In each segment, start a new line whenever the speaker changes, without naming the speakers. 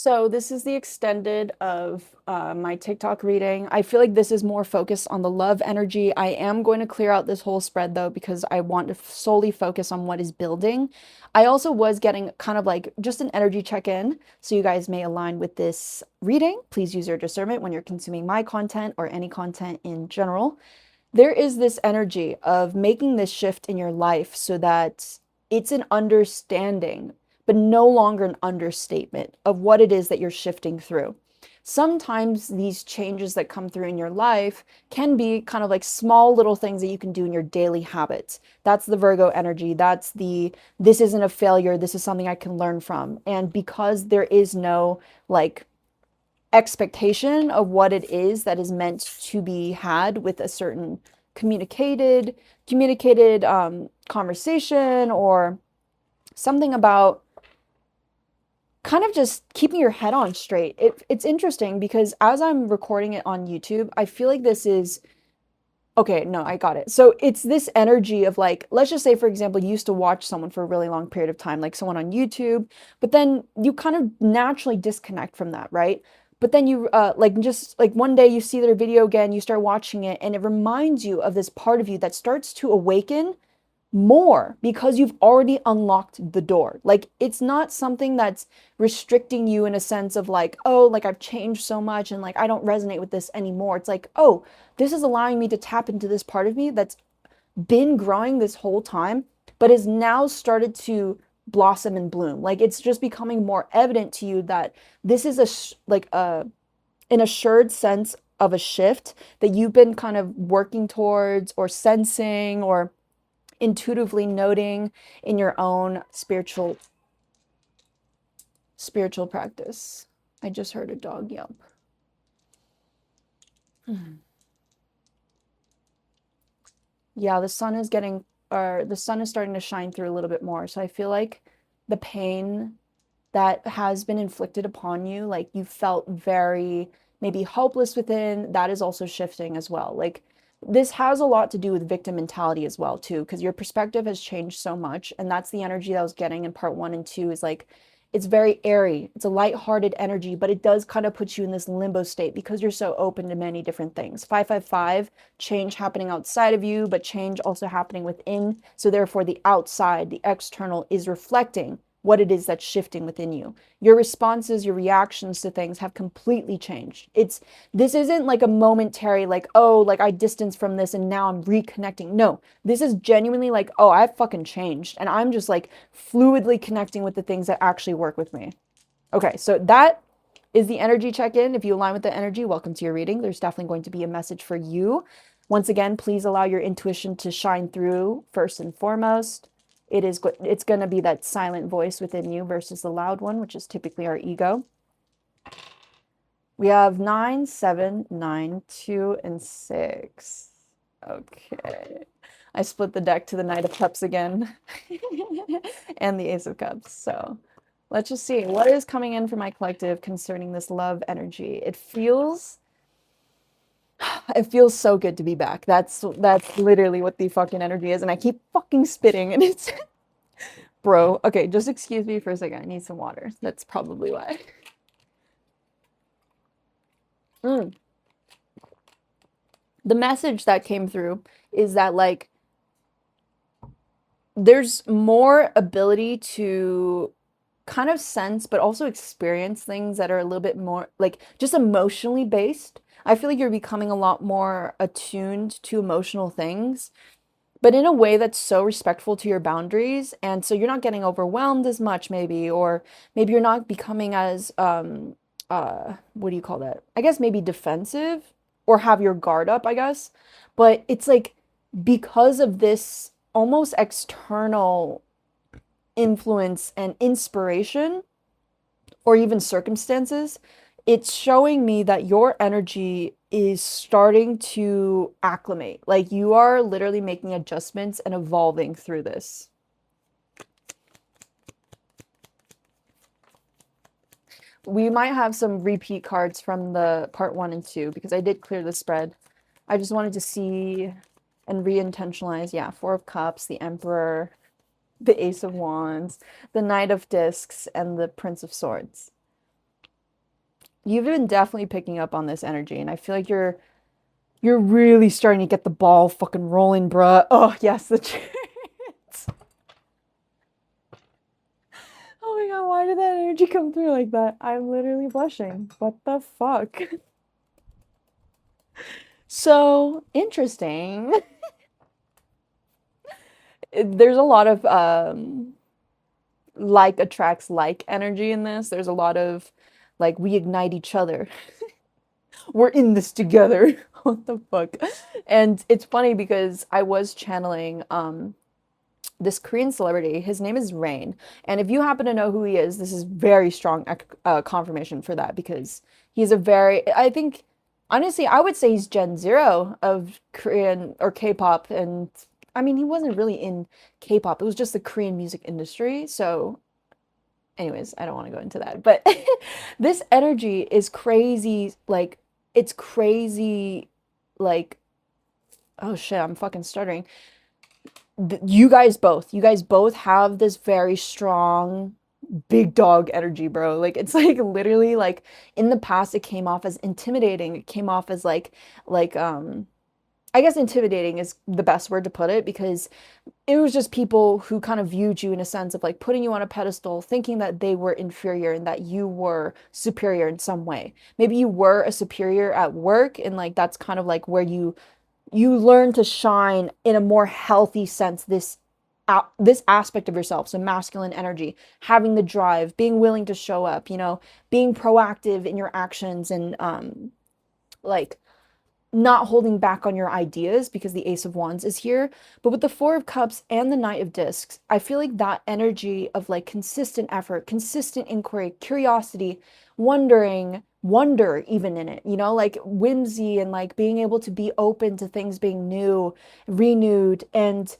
So this is the extended of my TikTok reading. I feel like this is more focused on the love energy. I am going to clear out this whole spread though, because I want to solely focus on what is building. I also was getting kind of like just an energy check-in, so you guys may align with this reading. Please use your discernment when you're consuming my content or any content in general. There is this energy of making this shift in your life so that it's an understanding, but no longer an understatement of what it is that you're shifting through. Sometimes these changes that come through in your life can be kind of like small little things that you can do in your daily habits. That's the Virgo energy. That's the this isn't a failure, this is something I can learn from. And because there is no like expectation of what it is that is meant to be had with a certain communicated conversation, or something about kind of just keeping your head on straight. It's interesting because as I'm recording it on YouTube, I feel like this is okay. No, I got it. So it's this energy of like, let's just say, for example, you used to watch someone for a really long period of time, like someone on YouTube, but then you kind of naturally disconnect from that, right? But then you like just like one day you see their video again, you start watching it, and it reminds you of this part of you that starts to awaken more because you've already unlocked the door. Like it's not something that's restricting you in a sense of like, oh, like I've changed so much and like I don't resonate with this anymore. It's like, oh, this is allowing me to tap into this part of me that's been growing this whole time, but is now started to blossom and bloom. Like it's just becoming more evident to you that this is like an assured sense of a shift that you've been kind of working towards or sensing or intuitively noting in your own spiritual practice. I just heard a dog yelp. Yeah, the sun is getting or the sun is starting to shine through a little bit more. So I feel like the pain that has been inflicted upon you, like you felt very maybe helpless within, that is also shifting as well. Like this has a lot to do with victim mentality as well too, because your perspective has changed so much, and that's the energy that I was getting in part 1 and 2 is like it's very airy. It's a light-hearted energy, but it does kind of put you in this limbo state because you're so open to many different things. 555, change happening outside of you, but change also happening within. So therefore the outside, the external is reflecting what it is that's shifting within you. Your responses, your reactions to things have completely changed. This isn't like a momentary like, oh, like I distanced from this and now I'm reconnecting. No, this is genuinely like, oh, I've fucking changed and I'm just like fluidly connecting with the things that actually work with me. Okay, so that is the energy check-in. If you align with the energy, welcome to your reading. There's definitely going to be a message for you. Once again, please allow your intuition to shine through first and foremost. It's going to be that silent voice within you versus the loud one, which is typically our ego. We have 9, 7, 9, 2, and 6. Okay. I split the deck to the Knight of Cups again and the Ace of Cups. So let's just see what is coming in for my collective concerning this love energy. It feels so good to be back. That's literally what the fucking energy is, and I keep fucking spitting, and it's bro. Okay, just excuse me for a second. I need some water. That's probably why. Mm. The message that came through is that like there's more ability to kind of sense but also experience things that are a little bit more like just emotionally based. I feel like you're becoming a lot more attuned to emotional things, but in a way that's so respectful to your boundaries. And so you're not getting overwhelmed as much, maybe, or maybe you're not becoming as, what do you call that? I guess maybe defensive or have your guard up, I guess. But it's like because of this almost external influence and inspiration, or even circumstances, it's showing me that your energy is starting to acclimate. Like you are literally making adjustments and evolving through this. We might have some repeat cards from the part 1 and 2 because I did clear the spread. I just wanted to see and re-intentionalize. Yeah, 4 of Cups, the Emperor, the Ace of Wands, the Knight of Discs, and the Prince of Swords. You've been definitely picking up on this energy, and I feel like you're really starting to get the ball fucking rolling, bruh. Oh yes, the chance. Oh my god, why did that energy come through like that? I'm literally blushing. What the fuck? So interesting. There's a lot of like attracts like energy in this. There's a lot of like we ignite each other. We're in this together. What the fuck? And it's funny because I was channeling this Korean celebrity. His name is Rain. And if you happen to know who he is, this is very strong confirmation for that because he's a very, I think, honestly, I would say he's Gen Zero of Korean or K-pop. And I mean, he wasn't really in K-pop, it was just the Korean music industry. So, anyways, I don't want to go into that. But this energy is crazy. Like, it's crazy. Like, oh shit, I'm fucking stuttering. You guys both have this very strong big dog energy, bro. Like it's like literally like in the past it came off as intimidating. It came off as like I guess intimidating is the best word to put it because it was just people who kind of viewed you in a sense of like putting you on a pedestal, thinking that they were inferior and that you were superior in some way. Maybe you were a superior at work and like that's kind of like where you learn to shine in a more healthy sense this aspect of yourself, so masculine energy, having the drive, being willing to show up, being proactive in your actions and like not holding back on your ideas because the Ace of Wands is here. But with the Four of Cups and the Knight of Discs, I feel like that energy of like consistent effort, consistent inquiry, curiosity, wonder even in it, like whimsy and like being able to be open to things being new, renewed. And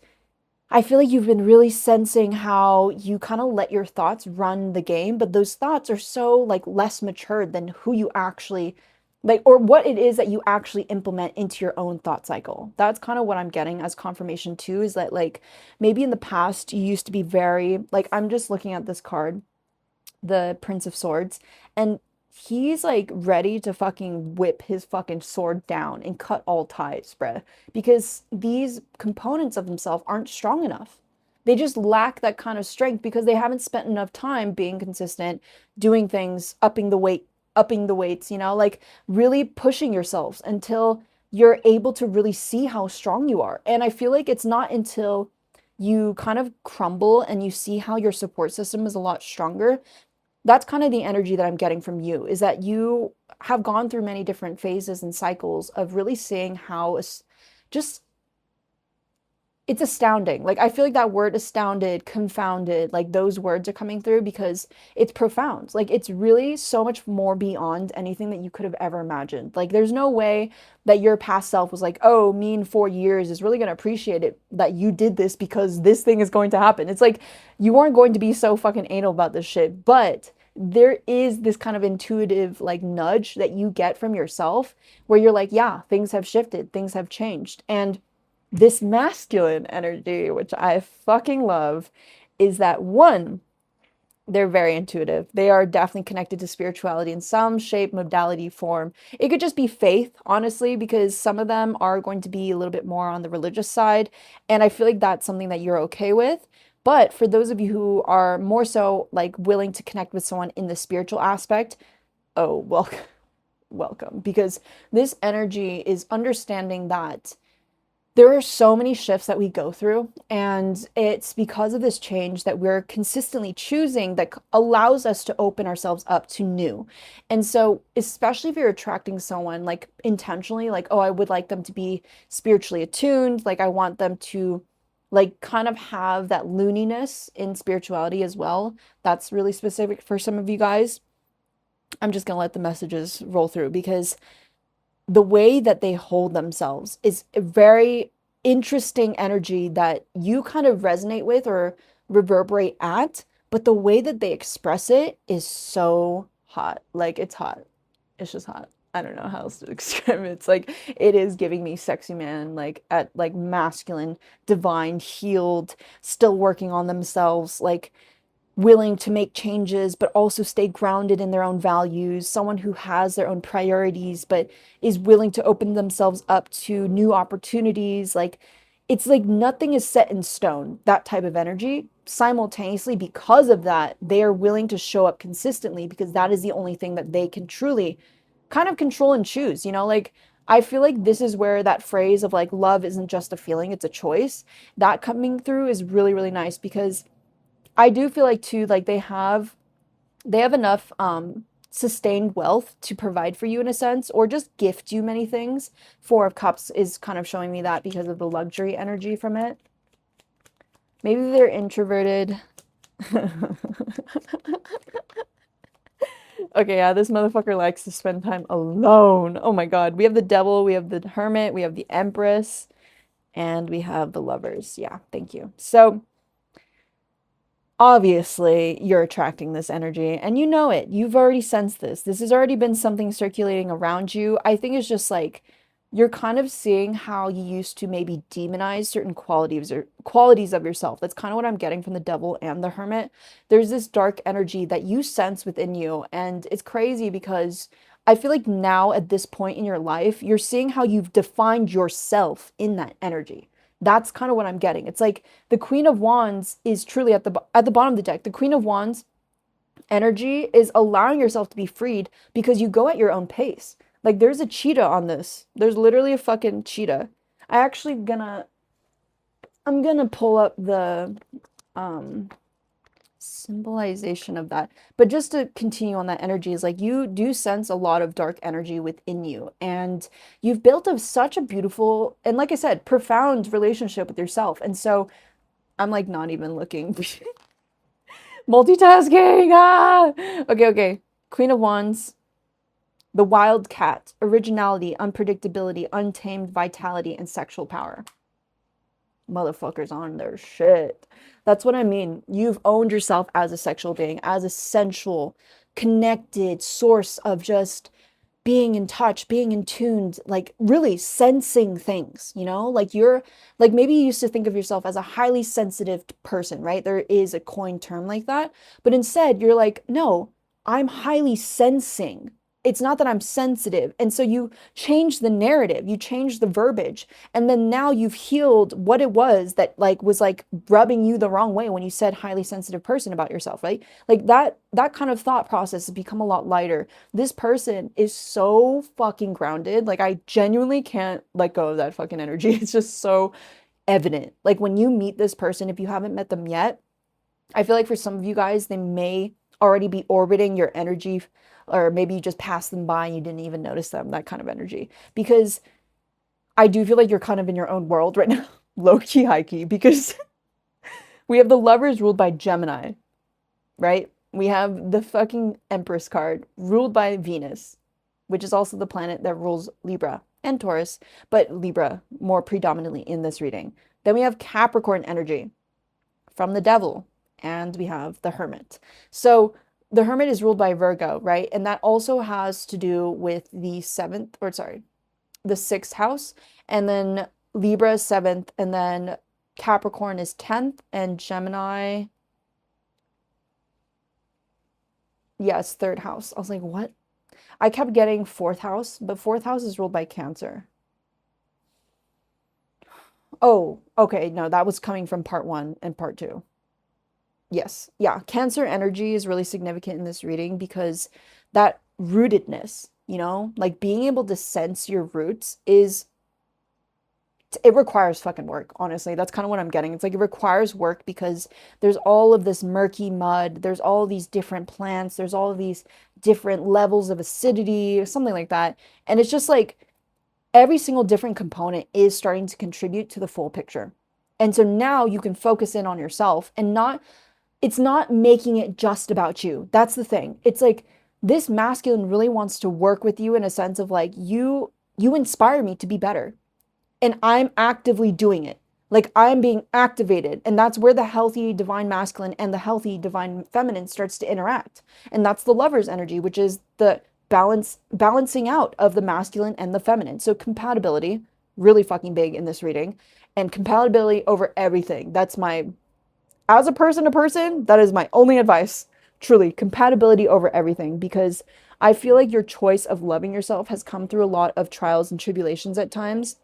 I feel like you've been really sensing how you kind of let your thoughts run the game, but those thoughts are so like less matured than who you actually like or what it is that you actually implement into your own thought cycle. That's kind of what I'm getting as confirmation too, is that like maybe in the past you used to be very like I'm just looking at this card, the Prince of Swords, and he's like ready to fucking whip his fucking sword down and cut all ties, bruh. Because these components of himself aren't strong enough. They just lack that kind of strength because they haven't spent enough time being consistent, doing things, upping the weights, like really pushing yourselves until you're able to really see how strong you are. And I feel like it's not until you kind of crumble and you see how your support system is a lot stronger. That's kind of the energy that I'm getting from you, is that you have gone through many different phases and cycles of really seeing how just it's astounding. Like I feel like that word astounded, confounded, like those words are coming through because it's profound. Like it's really so much more beyond anything that you could have ever imagined. Like there's no way that your past self was like, "Oh, me in 4 years is really going to appreciate it that you did this because this thing is going to happen." It's like you weren't going to be so fucking anal about this shit, but there is this kind of intuitive like nudge that you get from yourself where you're like, "Yeah, things have shifted, things have changed." And this masculine energy, which I fucking love, is that one, they're very intuitive. They are definitely connected to spirituality in some shape, modality, form. It could just be faith, honestly, because some of them are going to be a little bit more on the religious side. And I feel like that's something that you're okay with. But for those of you who are more so like willing to connect with someone in the spiritual aspect, oh, well, welcome. Because this energy is understanding that there are so many shifts that we go through, and it's because of this change that we're consistently choosing that allows us to open ourselves up to new. And so, especially if you're attracting someone like intentionally, like, oh, I would like them to be spiritually attuned, like, I want them to like kind of have that looniness in spirituality as well. That's really specific for some of you guys. I'm just gonna let the messages roll through because the way that they hold themselves is a very interesting energy that you kind of resonate with or reverberate at, but the way that they express it is so hot. Like it's hot. It's just hot. I don't know how else to describe it. It's like it is giving me sexy man, like at like masculine, divine, healed, still working on themselves. Like willing to make changes, but also stay grounded in their own values, someone who has their own priorities, but is willing to open themselves up to new opportunities. Like, it's like nothing is set in stone, that type of energy. Simultaneously, because of that, they are willing to show up consistently because that is the only thing that they can truly kind of control and choose, you know? Like, I feel like this is where that phrase of like love isn't just a feeling, it's a choice. That coming through is really, really nice because I do feel like too, like they have enough sustained wealth to provide for you in a sense, or just gift you many things. Four of Cups is kind of showing me that because of the luxury energy from it. Maybe they're introverted. Okay, yeah, this motherfucker likes to spend time alone. Oh my God. We have the Devil, we have the Hermit, we have the Empress, and we have the Lovers. Yeah, thank you. So obviously you're attracting this energy and you know it. You've already sensed this. This has already been something circulating around you. I think it's just like you're kind of seeing how you used to maybe demonize certain qualities or qualities of yourself. That's kind of what I'm getting from the Devil and the Hermit. There's this dark energy that you sense within you, and it's crazy because I feel like now at this point in your life, you're seeing how you've defined yourself in that energy. That's kind of what I'm getting. It's like the Queen of Wands is truly at the bottom of the deck. The Queen of Wands energy is allowing yourself to be freed because you go at your own pace. Like there's a cheetah on this. There's literally a fucking cheetah. I'm gonna pull up the um symbolization of that. But just to continue on that energy is like you do sense a lot of dark energy within you, and you've built such a beautiful and, like I said, profound relationship with yourself. And so I'm like not even looking. Multitasking. Ah! Okay. Queen of Wands, the wild cat, originality, unpredictability, untamed vitality, and sexual power. Motherfuckers on their shit. That's what I mean. You've owned yourself as a sexual being, as a sensual, connected source of just being in touch, being in tuned, like really sensing things, you know? Like you're like maybe you used to think of yourself as a highly sensitive person, right? There is a coined term like that, but instead you're like, no, I'm highly sensing. It's not that I'm sensitive. And so you change the narrative, you change the verbiage, and then now you've healed what it was that like was like rubbing you the wrong way when you said highly sensitive person about yourself, right? Like that kind of thought process has become a lot lighter. This person is so fucking grounded. Like I genuinely can't let go of that fucking energy. It's just so evident. Like when you meet this person, if you haven't met them yet, I feel like for some of you guys, they may already be orbiting your energy, or maybe you just passed them by and you didn't even notice them, that kind of energy. Because I do feel like you're kind of in your own world right now, low key, high key, because we have the Lovers ruled by Gemini, right? We have the fucking Empress card ruled by Venus, which is also the planet that rules Libra and Taurus, but Libra more predominantly in this reading. Then we have Capricorn energy from the Devil, and we have the Hermit. So the Hermit is ruled by Virgo, right? And that also has to do with the the sixth house, and then Libra is seventh, and then Capricorn is 10th, and Gemini, yes, third house. I was like, what? I kept getting fourth house, but fourth house is ruled by Cancer. Oh, okay. No, that was coming from part one and part two. Yes. Yeah. Cancer energy is really significant in this reading because that rootedness, you know, like being able to sense your roots it requires fucking work, honestly. That's kind of what I'm getting. It's like it requires work because there's all of this murky mud, there's all these different plants, there's all of these different levels of acidity, something like that. And it's just like every single different component is starting to contribute to the full picture. And so now you can focus in on yourself and it's not making it just about you. That's the thing. It's like this masculine really wants to work with you in a sense of like you inspire me to be better, and I'm actively doing it. Like I'm being activated. And that's where the healthy divine masculine and the healthy divine feminine starts to interact. And that's the Lover's energy, which is the balancing out of the masculine and the feminine. So compatibility, really fucking big in this reading. And compatibility over everything. as a person to person, that is my only advice. Truly, compatibility over everything, because I feel like your choice of loving yourself has come through a lot of trials and tribulations at times.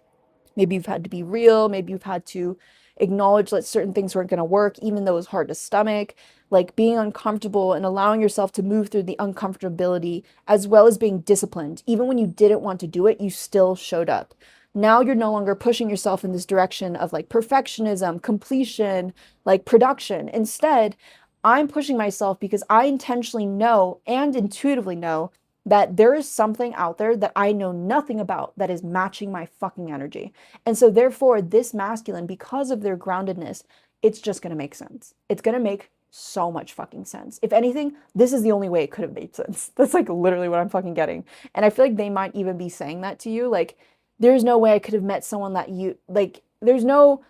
Maybe you've had to be real. Maybe you've had to acknowledge that certain things weren't going to work, even though it was hard to stomach. Like being uncomfortable and allowing yourself to move through the uncomfortability, as well as being disciplined. Even when you didn't want to do it, you still showed up. Now you're no longer pushing yourself in this direction of like perfectionism, completion, like production. Instead, I'm pushing myself because I intentionally know and intuitively know that there is something out there that I know nothing about that is matching my fucking energy. And so, therefore, this masculine, because of their groundedness, it's just going to make sense. It's going to make so much fucking sense. If anything, this is the only way it could have made sense. That's like literally what I'm fucking getting. And I feel like they might even be saying that to you. Like, there's no way I could have met someone that you like, there's no,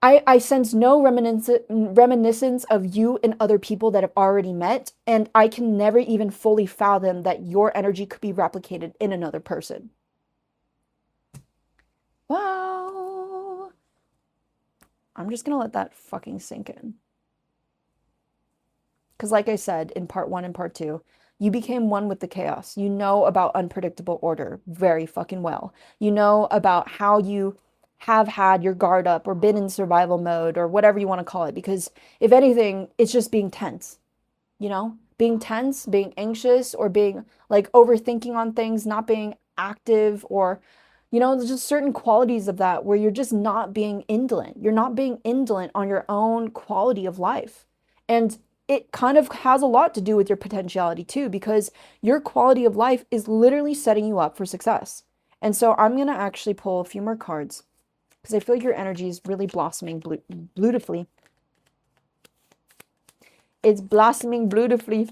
I sense no reminiscence of you and other people that have already met, and I can never even fully fathom that your energy could be replicated in another person. Wow. I'm just gonna let that fucking sink in. Because, like I said in part one and part two, you became one with the chaos. You know about unpredictable order very fucking well. You know about how you have had your guard up or been in survival mode or whatever you want to call it. Because, if anything, it's just being tense, you know? Being tense, being anxious, or being like overthinking on things, not being active, or, there's just certain qualities of that where you're just not being indolent. You're not being indolent on your own quality of life. And it kind of has a lot to do with your potentiality too, because your quality of life is literally setting you up for success. And so I'm going to actually pull a few more cards because I feel like your energy is really blossoming beautifully. It's blossoming beautifully.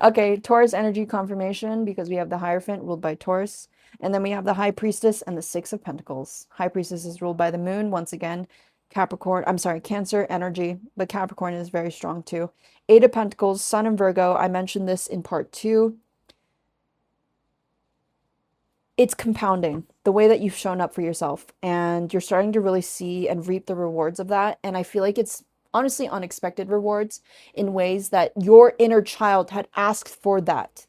Okay, Taurus energy confirmation, because we have the Hierophant ruled by Taurus. And then we have the High Priestess and the Six of Pentacles. High Priestess is ruled by the Moon. Once again, Cancer energy, but Capricorn is very strong too. Eight of Pentacles, Sun and Virgo. I mentioned this in part two. It's compounding the way that you've shown up for yourself, and you're starting to really see and reap the rewards of that. And I feel like it's honestly unexpected rewards in ways that your inner child had asked for that.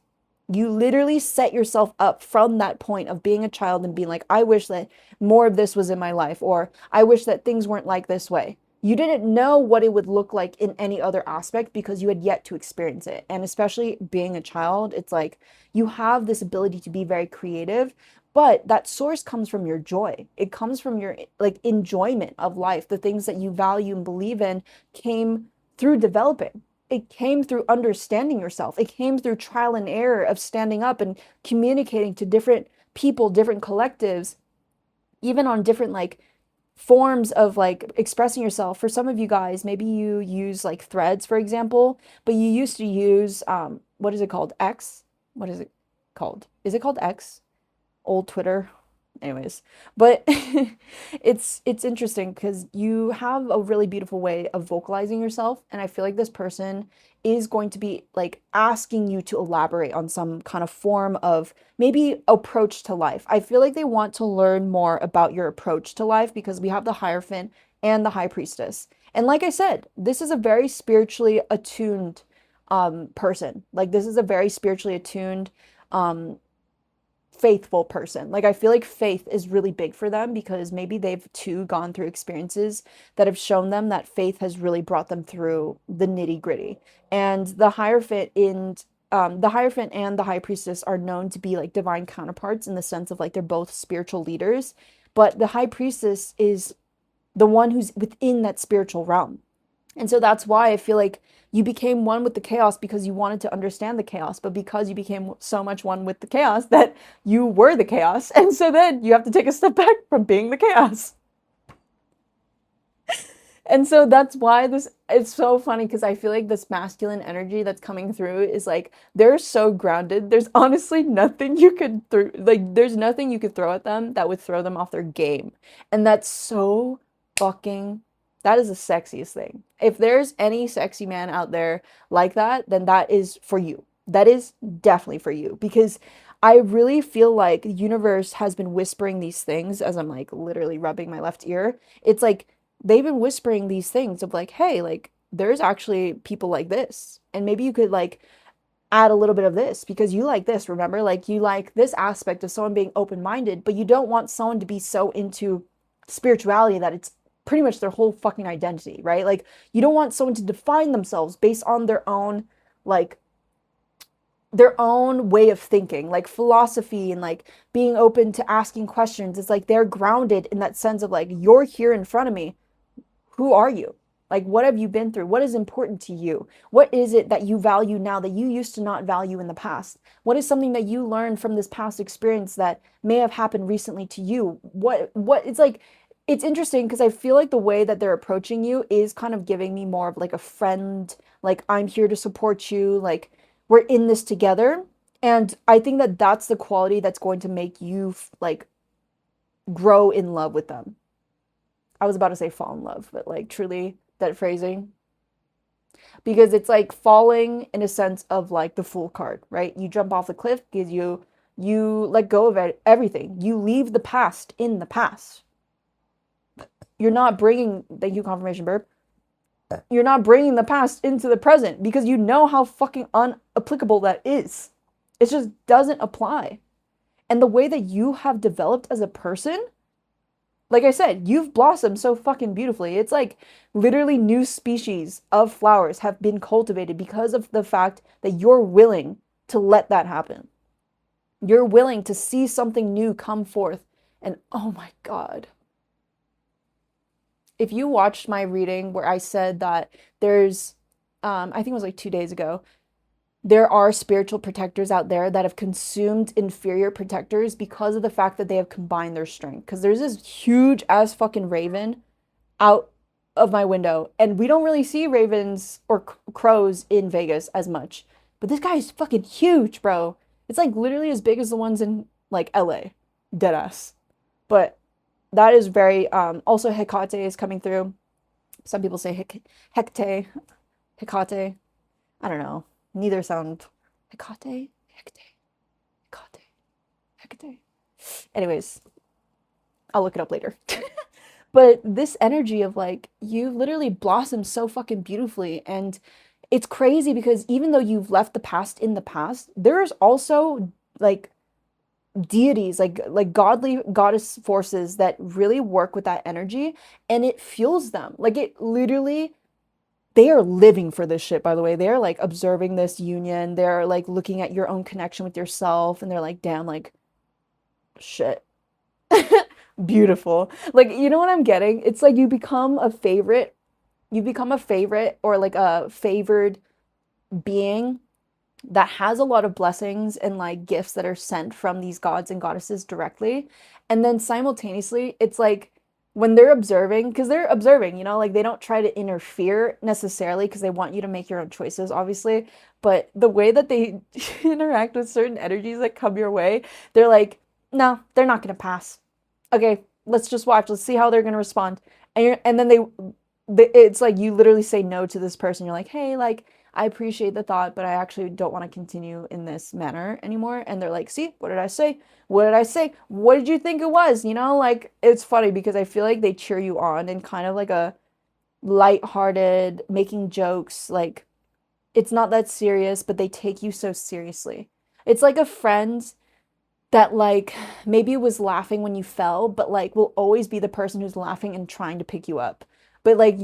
You literally set yourself up from that point of being a child and being like, I wish that more of this was in my life, or I wish that things weren't like this way. You didn't know what it would look like in any other aspect because you had yet to experience it. And especially being a child, it's like you have this ability to be very creative, but that source comes from your joy. It comes from your like enjoyment of life. The things that you value and believe in came through developing. It came through understanding yourself. It came through trial and error of standing up and communicating to different people, different collectives, even on different like forms of like expressing yourself. For some of you guys, maybe you use like threads, for example, but you used to use what is it called? X? What is it called? Is it called X? Old Twitter? Anyways, but it's interesting because you have a really beautiful way of vocalizing yourself, and I feel like this person is going to be like asking you to elaborate on some kind of form of maybe approach to life. I feel like they want to learn more about your approach to life because we have the Hierophant and the High Priestess. And like I said, this is a very spiritually attuned person. Like this is a very spiritually attuned faithful person. Like I feel like faith is really big for them because maybe they've too gone through experiences that have shown them that faith has really brought them through the nitty gritty. And the Hierophant and the High Priestess are known to be like divine counterparts in the sense of like they're both spiritual leaders, but the High Priestess is the one who's within that spiritual realm. And so that's why I feel like you became one with the chaos because you wanted to understand the chaos, but because you became so much one with the chaos that you were the chaos. And so then you have to take a step back from being the chaos. And so that's why it's so funny because I feel like this masculine energy that's coming through is like they're so grounded. There's honestly nothing you could there's nothing you could throw at them that would throw them off their game. And that's so fucking that is the sexiest thing. If there's any sexy man out there like that, then that is for you. That is definitely for you because I really feel like the universe has been whispering these things as I'm like literally rubbing my left ear. It's like they've been whispering these things of like, hey, like there's actually people like this. And maybe you could like add a little bit of this because you like this, remember? Like you like this aspect of someone being open-minded, but you don't want someone to be so into spirituality that it's pretty much their whole fucking identity, right? Like you don't want someone to define themselves based on like their own way of thinking, like philosophy and like being open to asking questions. It's like they're grounded in that sense of like, you're here in front of me. Who are you? Like, what have you been through? What is important to you? What is it that you value now that you used to not value in the past? What is something that you learned from this past experience that may have happened recently to you? It's like, it's interesting because I feel like the way that they're approaching you is kind of giving me more of like a friend, like, I'm here to support you, like, we're in this together. And I think that that's the quality that's going to make you like grow in love with them. I was about to say fall in love, but like truly that phrasing because it's like falling in a sense of like the fool card, right? You jump off the cliff because you let go of everything. You leave the past in the past. You're not bringing, thank you, confirmation burp. You're not bringing the past into the present because you know how fucking unapplicable that is. It just doesn't apply. And the way that you have developed as a person, like I said, you've blossomed so fucking beautifully. It's like literally new species of flowers have been cultivated because of the fact that you're willing to let that happen. You're willing to see something new come forth. And oh my God. If you watched my reading where I said that there's, I think it was like 2 days ago, there are spiritual protectors out there that have consumed inferior protectors because of the fact that they have combined their strength. Because there's this huge ass fucking raven out of my window, and we don't really see ravens or crows in Vegas as much. But this guy is fucking huge, bro. It's like literally as big as the ones in like LA. Deadass. But that is very also Hecate is coming through. Some people say Hecate. Hecate. I don't know. Neither sound Hecate, Hecate, Hecate, Hecate. Anyways, I'll look it up later. But this energy of like you literally blossomed so fucking beautifully, and it's crazy because even though you've left the past in the past, there's also like deities, like godly goddess forces that really work with that energy and it fuels them. Like it literally they are living for this shit, by the way. They're like observing this union. They're like looking at your own connection with yourself and they're like, damn, like, shit. Beautiful. Like, you know what I'm getting? It's like you become a favorite. You become a favorite or like a favored being that has a lot of blessings and like gifts that are sent from these gods and goddesses directly. And then simultaneously, it's like when they're observing, because they're observing, you know, like they don't try to interfere necessarily because they want you to make your own choices, obviously. But the way that they interact with certain energies that come your way, they're like, no, they're not going to pass. Okay, let's just watch. Let's see how they're going to respond. And then it's like you literally say no to this person. You're like, hey, like, I appreciate the thought, but I actually don't want to continue in this manner anymore. And they're like, see, what did I say? What did I say? What did you think it was? You know, like it's funny because I feel like they cheer you on in kind of like a light-hearted, making jokes. Like it's not that serious, but they take you so seriously. It's like a friend that like maybe was laughing when you fell, but like will always be the person who's laughing and trying to pick you up. But like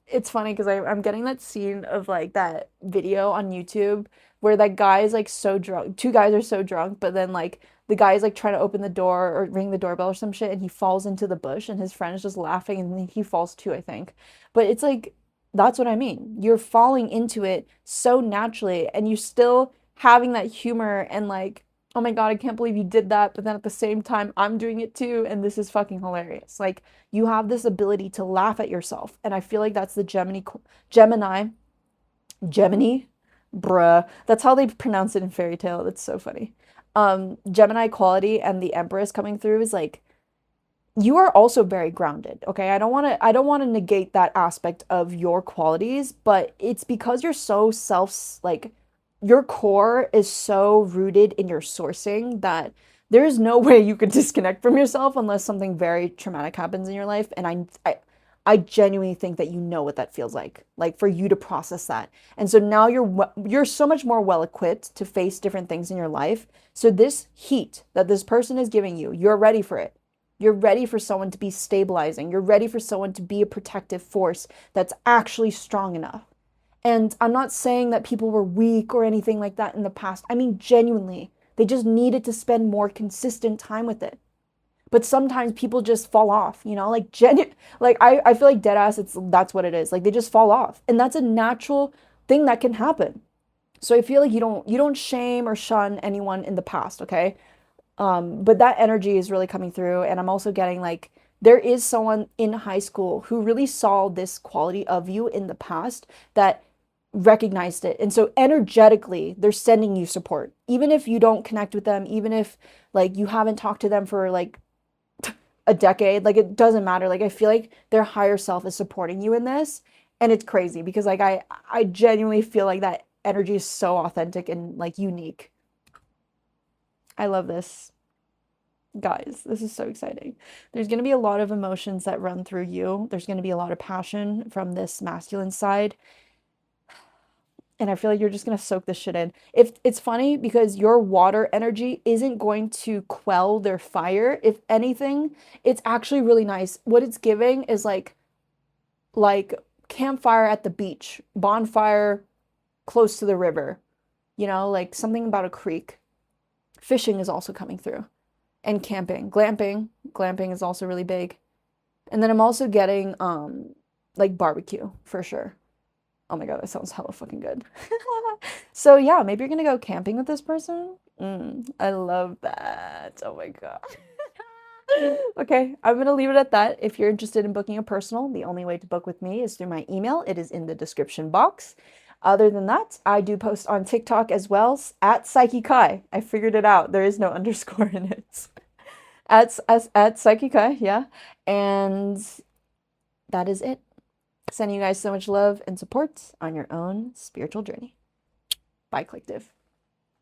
it's funny because I'm getting that scene of like that video on YouTube where that guy is like so drunk. Two guys are so drunk, but then like the guy is like trying to open the door or ring the doorbell or some shit and he falls into the bush and his friend is just laughing and then he falls too, I think. But it's like that's what I mean. You're falling into it so naturally and you're still having that humor and like oh my God, I can't believe you did that. But then at the same time, I'm doing it too. And this is fucking hilarious. Like you have this ability to laugh at yourself. And I feel like that's the Gemini, bruh. That's how they pronounce it in fairy tale. That's so funny. Gemini quality and the Empress coming through is like, you are also very grounded. Okay. I don't want to negate that aspect of your qualities, but it's because you're so like, your core is so rooted in your sourcing that there's no way you could disconnect from yourself unless something very traumatic happens in your life. And I I genuinely think that you know what that feels like for you to process that. And so now you're so much more well equipped to face different things in your life. So this heat that this person is giving you, you're ready for it. You're ready for someone to be stabilizing. You're ready for someone to be a protective force that's actually strong enough. And I'm not saying that people were weak or anything like that in the past. I mean, genuinely, they just needed to spend more consistent time with it. But sometimes people just fall off, you know, like I feel like dead ass, that's what it is. Like they just fall off. And that's a natural thing that can happen. So I feel like you don't shame or shun anyone in the past, okay? But that energy is really coming through. And I'm also getting like there is someone in high school who really saw this quality of you in the past that recognized it. And so energetically, they're sending you support. Even if you don't connect with them, even if like you haven't talked to them for like a decade, like it doesn't matter. Like I feel like their higher self is supporting you in this. And it's crazy because like I genuinely feel like that energy is so authentic and like unique. I love this. Guys, this is so exciting. There's going to be a lot of emotions that run through you. There's going to be a lot of passion from this masculine side. And I feel like you're just going to soak this shit in. If it's funny because your water energy isn't going to quell their fire. If anything, it's actually really nice. What it's giving is like campfire at the beach, bonfire close to the river, you know, like something about a creek. Fishing is also coming through. And camping. Glamping is also really big. And then I'm also getting like barbecue for sure. Oh my God, that sounds hella fucking good. So yeah, maybe you're gonna go camping with this person. I love that. Oh my God. Okay, I'm gonna leave it at that. If you're interested in booking a personal, the only way to book with me is through my email. It is in the description box. Other than that, I do post on TikTok as well at PsychiKy. I figured it out. There is no underscore in it. At PsychiKy, yeah. And that is it. Sending you guys so much love and support on your own spiritual journey. Bye, Collective.